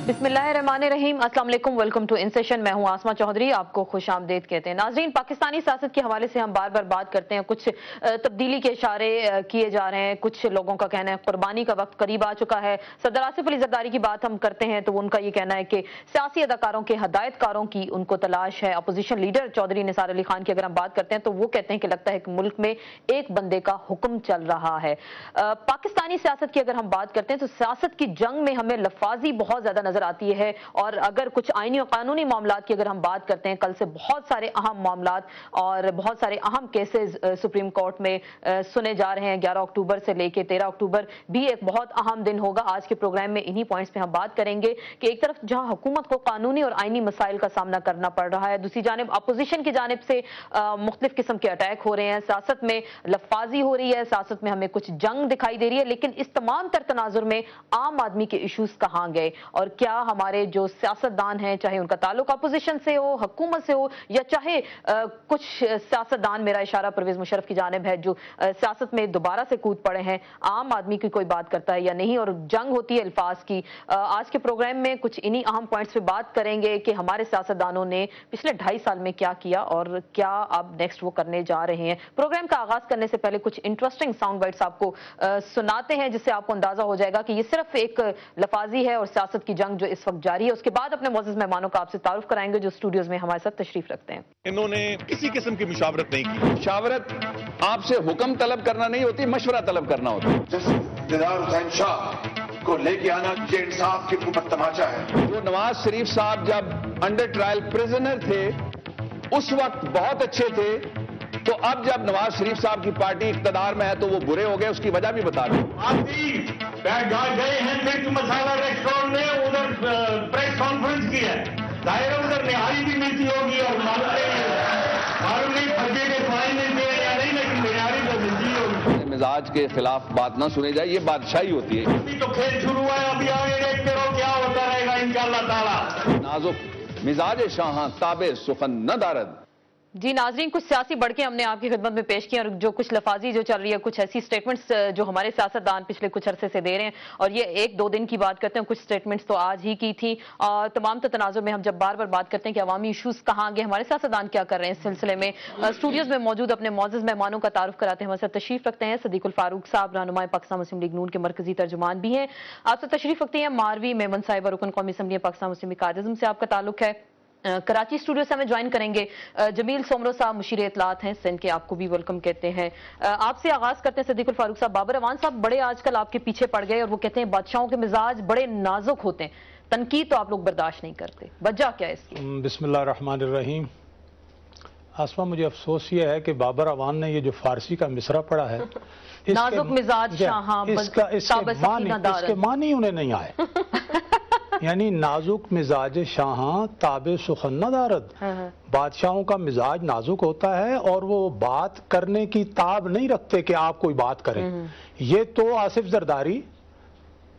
बिस्मिल्लाहिर्रहमानिर्रहीम, अस्सलाम वालेकुम, वेलकम टू इन सेशन। मैं हूं आसमा चौधरी, आपको खुश आमदेद कहते हैं। नाजरीन, पाकिस्तानी सियासत के हवाले से हम बार बार बात करते हैं, कुछ तब्दीली के इशारे किए जा रहे हैं, कुछ लोगों का कहना है कुर्बानी का वक्त करीब आ चुका है। सदर आसिफ अली जरदारी की बात हम करते हैं तो उनका ये कहना है कि सियासी अदाकारों के हदायतकारों की उनको तलाश है। अपोजिशन लीडर चौधरी निसार अली खान की अगर हम बात करते हैं तो वो कहते हैं कि लगता है कि मुल्क में एक बंदे का हुक्म चल रहा है। पाकिस्तानी सियासत की अगर हम बात करते हैं तो सियासत की जंग में हमें लफाजी बहुत ज्यादा नजर आती है, और अगर कुछ आईनी और कानूनी मामलात की अगर हम बात करते हैं, कल से बहुत सारे अहम मामलात और बहुत सारे अहम केसेस सुप्रीम कोर्ट में सुने जा रहे हैं। 11 अक्टूबर से लेकर 13 अक्टूबर भी एक बहुत अहम दिन होगा। आज के प्रोग्राम में इन्हीं पॉइंट्स पे हम बात करेंगे कि एक तरफ जहां हुकूमत को कानूनी और आईनी मसाइल का सामना करना पड़ रहा है, दूसरी जानिब अपोजिशन की जानिब से मुख्तलिफ किस्म के अटैक हो रहे हैं, सियासत में लफाजी हो रही है, सियासत में हमें कुछ जंग दिखाई दे रही है। लेकिन इस तमाम तर तनाजुर में आम आदमी के इशूज कहां गए, और क्या हमारे जो सियासतदान हैं, चाहे उनका ताल्लुक अपोजिशन से हो, हुकूमत से हो, या चाहे कुछ सियासतदान, मेरा इशारा परवेज मुशर्रफ की जानिब है, जो सियासत में दोबारा से कूद पड़े हैं, आम आदमी की कोई बात करता है या नहीं, और जंग होती है अल्फाज की। आज के प्रोग्राम में कुछ इन्हीं अहम पॉइंट्स पे बात करेंगे कि हमारे सियासतदानों ने पिछले 2.5 साल में क्या किया और क्या अब नेक्स्ट वो करने जा रहे हैं। प्रोग्राम का आगाज करने से पहले कुछ इंटरेस्टिंग साउंड बाइट्स आपको सुनाते हैं, जिससे आपको अंदाजा हो जाएगा कि ये सिर्फ एक लफाजी है और सियासत की जंग जो इस वक्त जारी है। उसके बाद अपने मोअज़्ज़ज़ मेहमानों का आपसे तारुफ कराएंगे जो स्टूडियोज में हमारे साथ तशरीफ रखते हैं। इन्होंने किसी किस्म की मुशावरत नहीं की। मुशावरत आपसे हुक्म तलब करना नहीं होती, मशवरा तलब करना होता है। निज़ार हुसैन शाह को लेके आना ये इंसाफ की हुकूमत तमाचा है। जो नवाज शरीफ साहब जब अंडर ट्रायल प्रिजनर थे उस वक्त बहुत अच्छे थे, तो अब जब नवाज शरीफ साहब की पार्टी इख्तदार में है तो वो बुरे हो गए। उसकी वजह भी बता दूं। आप भी गए हैं मिर्च मसाला रेस्टोरेंट में, उधर प्रेस कॉन्फ्रेंस की है, जाहिर है उधर निहारी भी मिलती होगी, और मालूम नहीं फर्जे के फाइन मिलते हैं या नहीं, लेकिन निहारी तो मिलती होगी। मिजाज के खिलाफ बात ना सुनी जाए, ये बादशाही होती है। अभी तो खेल शुरू हुआ है, अभी आगे देखते रहो क्या होता रहेगा इंशाअल्लाह ताला। नाजुक मिजाज शाह ताबे सुखन न दारद। जी नाजरीन, कुछ सियासी बढ़के हमने आपकी खिदमत में पेश किया, और जो कुछ लफाजी जो चल रही है, कुछ ऐसी स्टेटमेंट्स जो हमारे सियासतदान पिछले कुछ अरसे से दे रहे हैं, और ये 1-2 दिन की बात करते हैं, कुछ स्टेटमेंट्स तो आज ही की थी। और तमाम तनाजुर में हम जब बार बार बात करते हैं कि अवामी इशूज कहाँ गए, हमारे सियासतदान क्या कर रहे हैं, इस सिलसिले में स्टूडियोज में मौजूद अपने मोअज़्ज़ज़ मेहमानों का तारुफ कराते हैं। हमारे साथ तशरीफ रखते हैं सदीकुल फारूक साहब, रहनुमाए पाकिस्तान मुस्लिम लीग नून के मरकजी तर्जुमान भी हैं। आपसे तशरीफ रखते हैं मारवी मेमन साहिबा, रुकन कौमी असम्बली पाकिस्तान मुस्लिम लीग कायद-ए-आज़म से आपका ताल्लुक है। कराची स्टूडियो से हमें ज्वाइन करेंगे जमील सोमरो साहब, मुशीर इत्तलात हैं सिंध के, आपको भी वेलकम कहते हैं। आपसे आगाज करते हैं सदीकुल फारूक साहब। बाबर अवान साहब बड़े आजकल आपके पीछे पड़ गए, और वो कहते हैं बादशाहों के मिजाज बड़े नाजुक होते हैं, तनकीद तो आप लोग बर्दाश्त नहीं करते, वजह क्या है इसकी? बिस्मिल्लाहिर्रहमानिर्रहीम। आसमा, मुझे अफसोस ये है कि बाबर अवान ने ये जो फारसी का मिसरा पढ़ा है नाजुक मिजाज शाह, इसके मानी उन्हें नहीं आए। यानी नाजुक मिजाज शाह ताबे सुखन न दारद। बादशाहों का मिजाज नाजुक होता है और वो बात करने की ताब नहीं रखते कि आप कोई बात करें। ये तो आसिफ जरदारी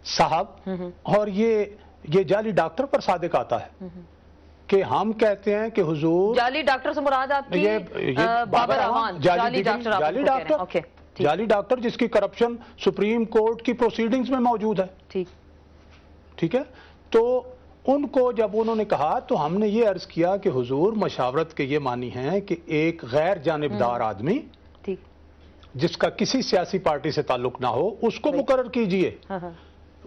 साहब और ये जाली डॉक्टर पर सादिक आता है कि हम कहते हैं कि हुजूर, जाली डॉक्टर से मुराद आपकी ये बाबर अवान, जाली डॉक्टर, जाली डॉक्टर जिसकी करप्शन सुप्रीम कोर्ट की प्रोसीडिंग्स में मौजूद है। ठीक है, तो उनको जब उन्होंने कहा तो हमने ये अर्ज किया कि हुजूर, मशावरत के ये मानी हैं कि एक गैर जानिबदार आदमी जिसका किसी सियासी पार्टी से ताल्लुक ना हो उसको मुकर्रर कीजिए।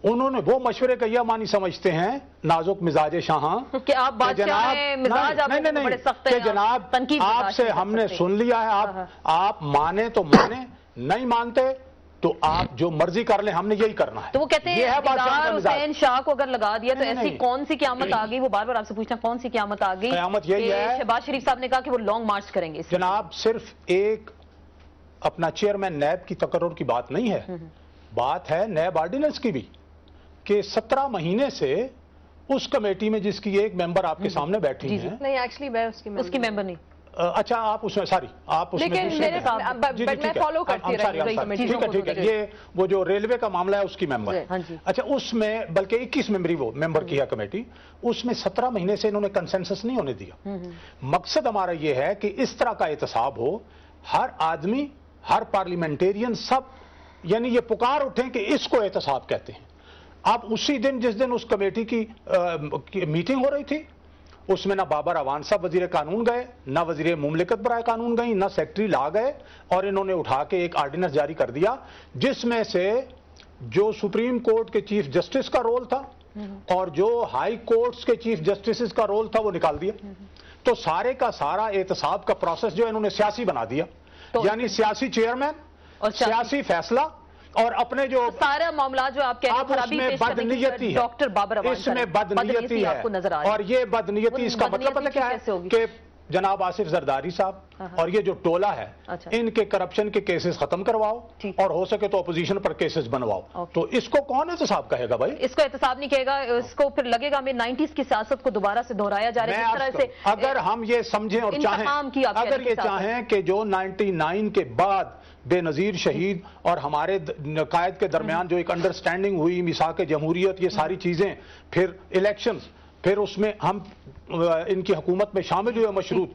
उन्होंने वो मशवरे का यह मानी समझते हैं नाजुक मिजाज शाह कि आप बादशाह हैं, मिजाज आपके बड़े सख्त हैं, जनाब आपसे हमने सुन लिया है, आप माने तो माने, नहीं मानते तो आप जो मर्जी कर ले, हमने यही करना है। तो वो कहते हैं निज़ार हुसैन शाह को अगर लगा दिया तो ऐसी कौन सी क़यामत आ गई? वो बार बार आपसे पूछना कौन सी क़यामत आ गई? क़यामत यही है, शहबाज शरीफ साहब ने कहा कि वो लॉन्ग मार्च करेंगे। जनाब सिर्फ एक अपना चेयरमैन नैब की तकर्रुर की बात नहीं है, बात है नैब ऑर्डिनेंस की भी, कि 17 महीने से उस कमेटी में जिसकी एक मेंबर आपके सामने बैठी है। नहीं, एक्चुअली मैं उसकी मेंबर नहीं। अच्छा, आप उसमें आप उसमें मैं फॉलो करती ठीक है, ये वो जो रेलवे का मामला है उसकी मेंबर है। अच्छा, उसमें बल्कि 21 मेंबरी वो मेंबर की है कमेटी, उसमें 17 महीने से इन्होंने कंसेंसस नहीं होने दिया। मकसद हमारा ये है कि इस तरह का एहतसाब हो, हर आदमी, हर पार्लियामेंटेरियन, सब यानी ये पुकार उठें कि इसको एहतसाब कहते हैं। अब उसी दिन जिस दिन उस कमेटी की मीटिंग हो रही थी, उसमें ना बाबर अवान साहब वजीर कानून गए, ना वजीर मुमलिकत बराए कानून गई, ना सेक्रेटरी ला गए, और इन्होंने उठा के एक आर्डिनेंस जारी कर दिया जिसमें से जो सुप्रीम कोर्ट के चीफ जस्टिस का रोल था और जो हाई कोर्ट्स के चीफ जस्टिस का रोल था वो निकाल दिया। तो सारे का सारा एहतसाब का प्रोसेस जो है इन्होंने सियासी बना दिया, यानी सियासी चेयरमैन और सियासी फैसला, और अपने जो सारा मामला जो आप कह रहे हैं बदनीयती है, डॉक्टर बाबर अवान, इसमें बदनीयती है। और ये बदनीयती, इसका मतलब पता क्या है कि जनाब आसिफ जरदारी साहब और ये जो टोला है, इनके करप्शन के केसेस खत्म करवाओ और हो सके तो अपोजिशन पर केसेस बनवाओ। तो इसको कौन एहतसाब कहेगा भाई? इसको एहतसाब नहीं कहेगा, इसको फिर लगेगा हमें 90s की सियासत को दोबारा से दोहराया जा रहा है। जिस तरह से अगर हम ये समझें और चाहें, अगर ये चाहें कि जो 99 के बाद बेनजीर शहीद और हमारे कायद के दरमियान जो एक अंडरस्टैंडिंग हुई, मिसाक जमहूरियत, ये सारी चीजें, फिर इलेक्शंस, फिर उसमें हम इनकी हुकूमत में शामिल हुए मशरूत,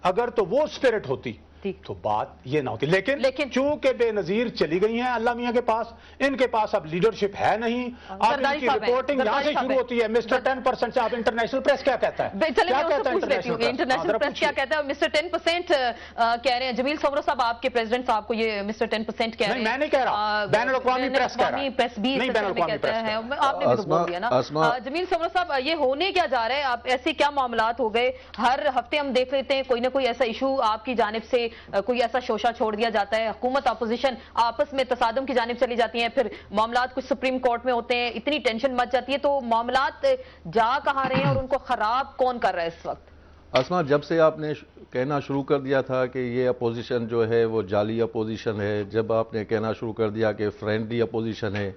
अगर तो वो स्पिरिट होती तो बात ये ना होती। लेकिन चूंकि बेनजीर चली गई हैं अल्लाह मियां के पास, इनके पास अब लीडरशिप है नहीं। अब इनकी रिपोर्टिंग यहां से शुरू होती है। मिस्टर 10% से आप इंटरनेशनल प्रेस क्या कहता है? इंटरनेशनल प्रेस क्या कहता है? मिस्टर 10% कह रहे हैं। जमील सोमरो साहब, आपके प्रेसिडेंट साहब को ये मिस्टर 10% कह रहे हैं। मैं नहीं कह रहा, बैनुल अक़वामी प्रेस कह रहा है। प्रेस भी कहता है, आपने भी तो बोल दिया ना। जमील सोमरो साहब, ये होने क्या जा रहा है? आप ऐसे क्या मामलात हो गए? हर हफ्ते हम देख लेते हैं कोई ना कोई ऐसा इशू आपकी जानिब से, कोई ऐसा शोशा छोड़ दिया जाता है, हुकूमत अपोजिशन आपस में तसादम की जानिब चली जाती है, फिर मामलात कुछ सुप्रीम कोर्ट में होते हैं, इतनी टेंशन मच जाती है। तो मामलात जा कहां रहे हैं और उनको खराब कौन कर रहा है इस वक्त? आसमा, जब से आपने कहना शुरू कर दिया था कि ये अपोजिशन जो है वो जाली अपोजिशन है, जब आपने कहना शुरू कर दिया कि फ्रेंडली अपोजिशन है,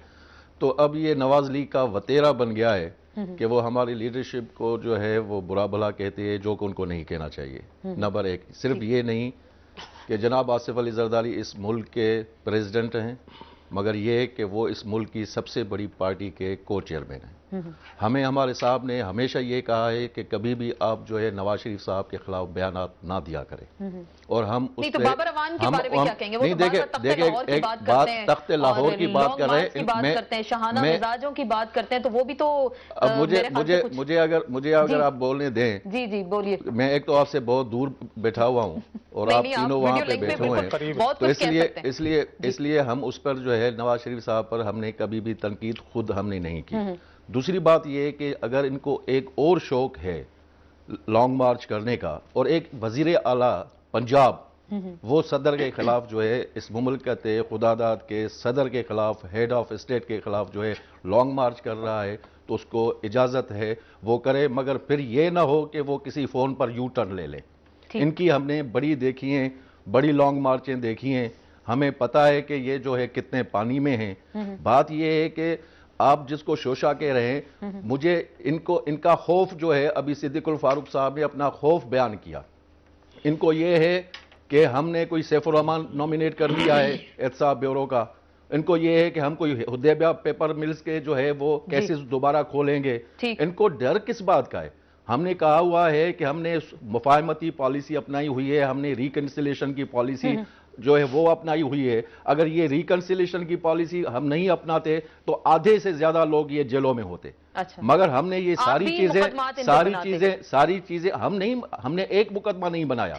तो अब ये नवाज लीग का वतेरा बन गया है कि वो हमारी लीडरशिप को जो है वो बुरा भला कहते हैं, जो कि उनको नहीं कहना चाहिए। नंबर एक, सिर्फ ये नहीं कि जनाब आसिफ अली जरदारी इस मुल्क के प्रेसिडेंट हैं, मगर ये कि वो इस मुल्क की सबसे बड़ी पार्टी के को चेयरमैन हैं। हमें हमारे साहब ने हमेशा ये कहा है कि कभी भी आप जो है नवाज शरीफ साहब के खिलाफ बयान ना दिया करें, और हम उस तो बाबर अवान के बारे में क्या कहेंगे? नहीं, देखिए एक बात तख्त लाहौर की बात कर रहे हैं, शहाना मिजाजों की बात करते हैं, तो वो भी तो मुझे अगर आप बोलने दें। जी जी बोलिए। मैं एक तो आपसे बहुत दूर बैठा हुआ हूँ और आप तीनों वहां पे बैठे हुए हैं, तो इसलिए हम उस पर जो है नवाज शरीफ साहब पर हमने कभी भी तनकीद खुद हमने नहीं की। दूसरी बात यह है कि अगर इनको एक और शौक है लॉन्ग मार्च करने का, और एक वजीर आला पंजाब वो सदर के खिलाफ जो है इस मुमलकत खुदादाद के सदर के खिलाफ, हेड ऑफ स्टेट के खिलाफ जो है लॉन्ग मार्च कर रहा है, तो उसको इजाजत है वो करे, मगर फिर ये ना हो कि वो किसी फोन पर यू टर्न ले ले। इनकी हमने बड़ी देखी हैं, बड़ी लॉन्ग मार्चें देखी हैं, हमें पता है कि ये जो है कितने पानी में हैं। बात ये है कि आप जिसको शोशा कह रहे हैं, मुझे इनका खौफ जो है, अभी सिद्दीकुल फारूक साहब ने अपना खौफ बयान किया। इनको ये है कि हमने कोई सैफुर रहमान नॉमिनेट कर दिया है एहतसाब ब्यूरो का, इनको ये है कि हम कोई हुदैबिया पेपर मिल्स के जो है वो केसेस दोबारा खोलेंगे। इनको डर किस बात का है? हमने कहा हुआ है कि हमने मुफाहमती पॉलिसी अपनाई हुई है, हमने रिकंसिलेशन की पॉलिसी जो है वो अपनाई हुई है। अगर ये रिकंसिलेशन की पॉलिसी हम नहीं अपनाते तो आधे से ज्यादा लोग ये जेलों में होते। अच्छा। मगर हमने ये सारी चीजें हमने एक मुकदमा नहीं बनाया।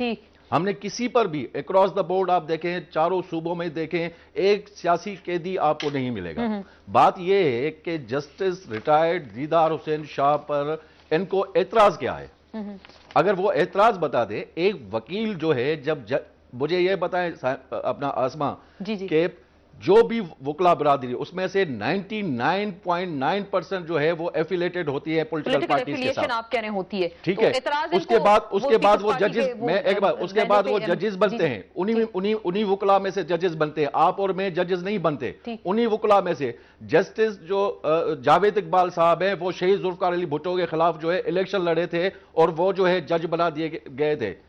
हमने किसी पर भी अक्रॉस द बोर्ड आप देखें, चारों सूबों में देखें, एक सियासी कैदी आपको नहीं मिलेगा। बात यह है कि जस्टिस रिटायर्ड दीदार हुसैन शाह पर इनको एतराज क्या है? अगर वो एतराज बता दे। एक वकील जो है, जब मुझे ये बताएं अपना आसमा कि जो भी वकला बरादरी उसमें से 99.9% जो है वो एफिलेटेड होती है पॉलिटिकल पार्टीज के साथ। आप कह रहे होती है, ठीक है। उसके बाद वो जजेस, मैं एक बार उसके बाद वो जजेस बनते हैं, उन्हीं वकला में से जजेस बनते हैं। आप और मैं जजेस नहीं बनते, उन्हीं वकला में से। जस्टिस जो जावेद इकबाल साहब हैं, वो शहीद जुल्फकार अली भुट्टो के खिलाफ जो है इलेक्शन लड़े थे और वो जो है जज बना दिए गए थे।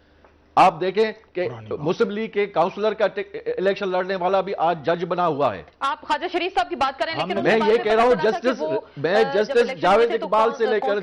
आप देखें कि मुस्लिम लीग के काउंसलर का इलेक्शन लड़ने वाला भी आज जज बना हुआ है। आप ख्वाजा शरीफ साहब की बात करें, लेकिन मैं ये कह रहा हूं जस्टिस जावेद इकबाल से लेकर